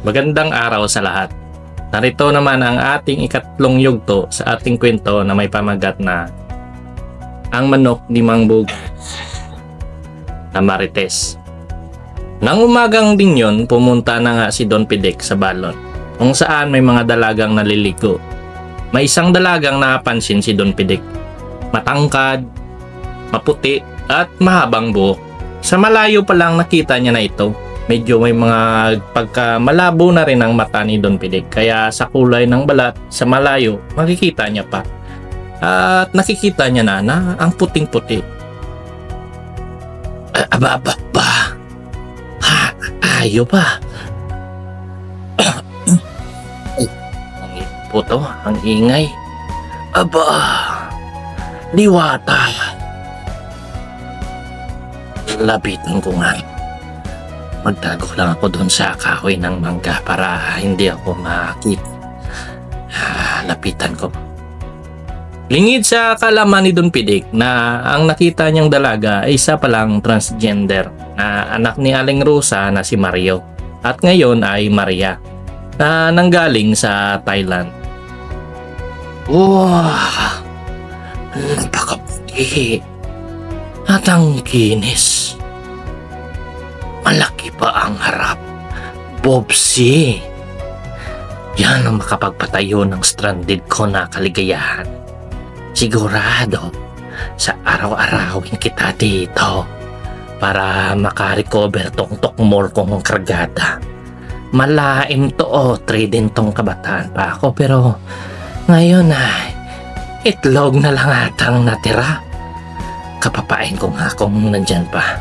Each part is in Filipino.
Magandang araw sa lahat. Narito naman ang ating ikatlong yugto sa ating kwento na may pamagat na Ang Manok ni Mang Bugard na Marites. Nang umagang din yon, pumunta na nga si Don Pidec sa balon kung saan may mga dalagang naliligo. May isang dalagang napansin si Don Pidec. Matangkad, maputi at mahabang buhok. Sa malayo pa lang nakita niya na ito. Medyo may mga pagkamalabo na rin ang mata ni Don Pidec, kaya sa kulay ng balat sa malayo makikita niya pa. At nakikita niya na ang puting-puti. Aba, ayo pa. Ang puto, ang ingay. Aba, diwata. Lapitan ko nga. Magtago lang ako doon sa kahoy ng mangga para hindi ako makita. Lapitan ko. Lingid sa kalaman ni Don Pidec na ang nakita niyang dalaga ay isa palang transgender na anak ni Aling Rosa na si Mario at ngayon ay Maria na nanggaling sa Thailand. Wow! Napakaputi at ang kinis. Malaki pa ang harap. Bobsy. Yan ang makapagpatayo ng stranded ko na kaligayahan. Sigurado, sa araw-arawin kita dito para makarecover tong tokmor kong kargada. Malaim to trading tong kabataan pa ako pero ngayon ay itlog na lang atang natira. Kapapain ko nga kung nandyan pa.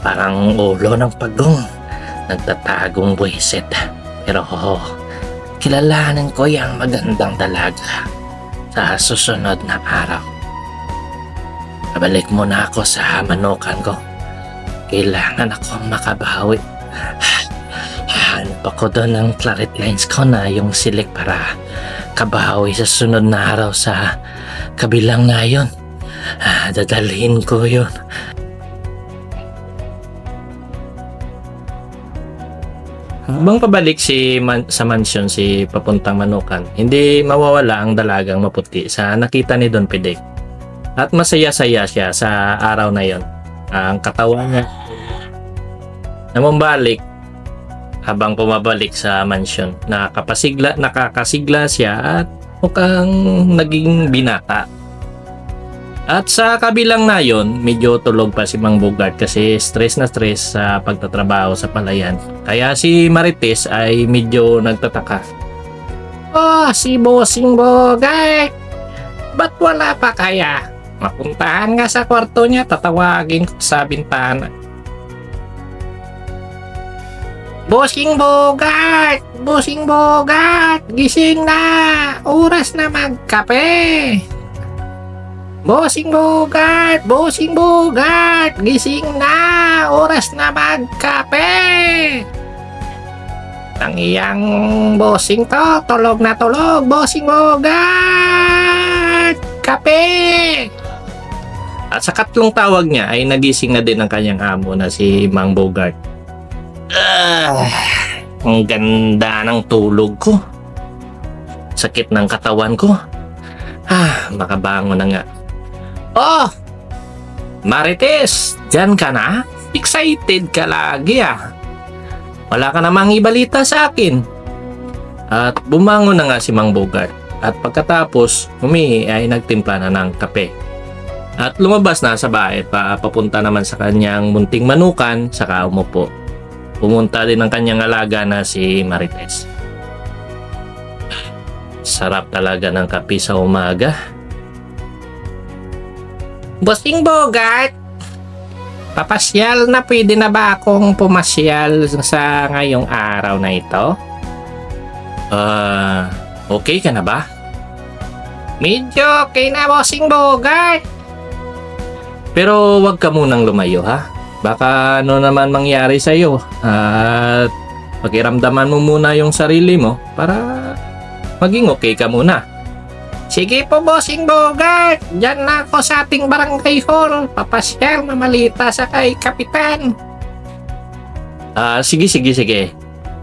Parang ulo ng pagong, nagtatagong buwisit. Pero kilalanin ko yung magandang dalaga sa susunod na araw. Pabalik muna ako sa manukan ko. Kailangan akong makabawi. Hanap ako doon ng claret lines ko na yung silik para kabawi sa sunod na araw sa kabilang ngayon. Dadalhin ko yun. Habang pabalik sa mansyon si papuntang Manukan, hindi mawawala ang dalagang maputi sa nakita ni Don Pidec. At masaya-saya siya sa araw na yon. Ang katawan niya namambalik habang pumabalik sa mansyon. Nakakasigla siya at mukhang naging binata. At sa kabilang na yon, medyo tulog pa si Mang Bugard kasi stress na stress sa pagtatrabaho sa palayan. Kaya si Marites ay medyo nagtataka. Si Bossing Bogart! Ba't wala pa kaya? Mapuntahan nga sa kwarto niya, tatawagin ko sa bintana. Bossing Bogart! Bossing Bogart! Gising na! Oras na magkape! Bossing Bogart! Bossing Bogart! Gising na! Oras na magkape! Ang iyang bossing to, tulog na tulog! Bossing Bogart! Kape! At sa katlong tawag niya ay nagising na din ang kanyang amo na si Mang Bogart. Ang ganda ng tulog ko. Sakit ng katawan ko. Makabangon na nga. Marites, dyan ka na? Excited ka lagi Wala ka namang ibalita sa akin. At bumangon na nga si Mang Bogart. At pagkatapos, ay nagtimpla na ng kape. At lumabas na sa bahay papunta naman sa kanyang munting manukan saka umupo. Pumunta din ang kanyang alaga na si Marites. Sarap talaga ng kape sa umaga. Bossing Bogart, papasyal na, pwede na ba akong pumasyal sa ngayong araw na ito? Okay ka na ba? Medyo okay na, Bossing Bogart. Pero wag ka munang lumayo Baka ano naman mangyari sa'yo. At pakiramdaman mo muna yung sarili mo para maging okay ka muna. Sige po, Bossing Bogart. Diyan na ako sa ating barangay hall. Papasyal, mamalita sa kay Kapitan. Sige.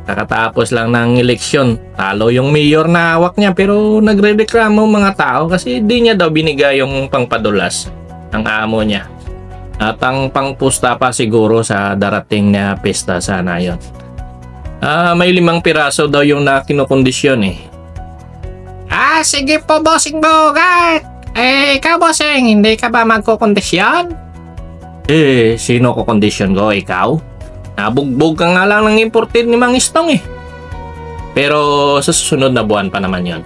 Kakatapos lang ng eleksyon, talo yung mayor na hawak niya pero nagrereklamo mga tao kasi di niya daw binigay yung pangpadulas ng amo niya. At ang pangpusta pa siguro sa darating na pesta sana yon. May 5 piraso daw yung na kinukondisyon eh. Sige po, Bossing Bogart. Ikaw, Bossing, hindi ka ba magkukondisyon? Sino ko kondisyon ko? Ikaw? Nabugbog ka nga lang ng imported ni Mang Istong eh. Pero sa susunod na buwan pa naman yon.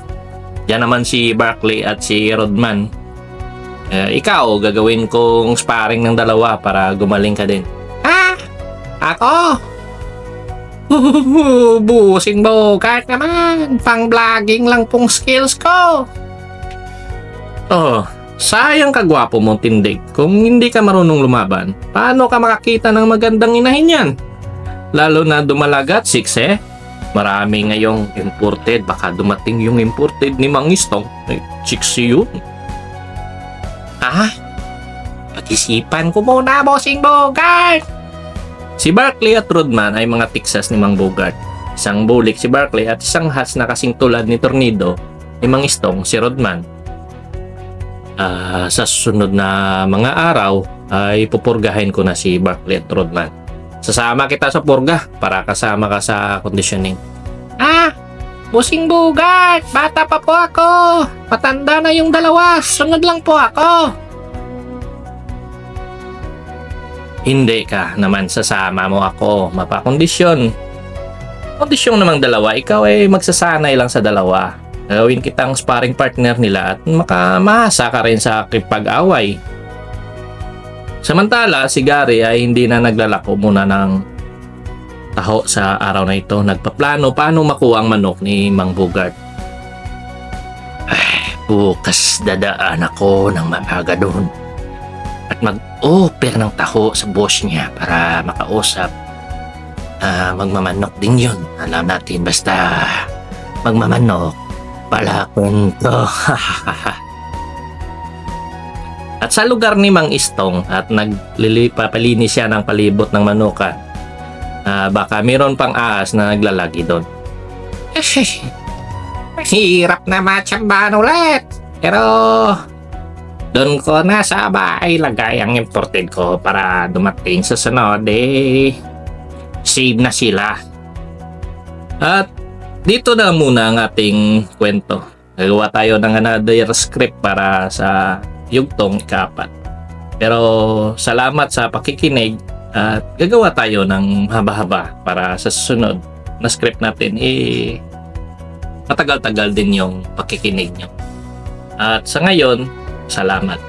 Diyan naman si Barkley at si Rodman. Ikaw, gagawin kong sparring ng dalawa para gumaling ka din. Ako? Busing Bogart naman. Pang-vlogging lang pong skills ko. Sayang ka gwapo mong tindig. Kung hindi ka marunong lumaban, paano ka makakita ng magandang inahin yan? Lalo na dumalagat, six eh. Marami ngayong imported. Baka dumating yung imported ni Mang Istong. Chicks yun. Pag-isipan ko muna, Bossing Bogart. Si Barkley at Rodman ay mga tiksas ni Mang Bogart. Isang bulik si Barkley at isang hats na kasing tulad ni Tornado ni Mang Istong, si Rodman. Sa susunod na mga araw ay pupurgahin ko na si Barkley at Rodman. Sasama kita sa purga para kasama ka sa conditioning. Bossing Bogart, bata pa po ako. Matanda na yung dalawa, sunod lang po ako. Hindi ka naman sasama mo ako, mapakondisyon. Kondisyon namang dalawa, ikaw ay magsasanay lang sa dalawa. Gawin kitang sparring partner nila at makamahasa ka rin sa pag-away. Samantala, si Gary ay hindi na naglalako muna ng taho sa araw na ito. Nagpaplano paano makuha ang manok ni Mang Bogart. Bukas dadaan ako ng maaga doon at mag-offer ng taho sa boss niya para makausap. Magmamanok din yun. Alam natin, basta magmamanok, palakon to. At sa lugar ni Mang Istong at naglilipapalinis siya ng palibot ng manukan, baka mayroon pang ahas na naglalagi doon. Hirap na matsambahan ulit. Pero doon ko na sa bahay lagay ang imported ko para dumating sa sunod save na sila. At dito na muna ang ating kwento. Gagawa tayo ng another script para sa yugtong ika-4. Pero salamat sa pakikinig at gagawa tayo ng haba-haba para sa susunod na script natin matagal-tagal din yung pakikinig nyo. At sa ngayon, salamat.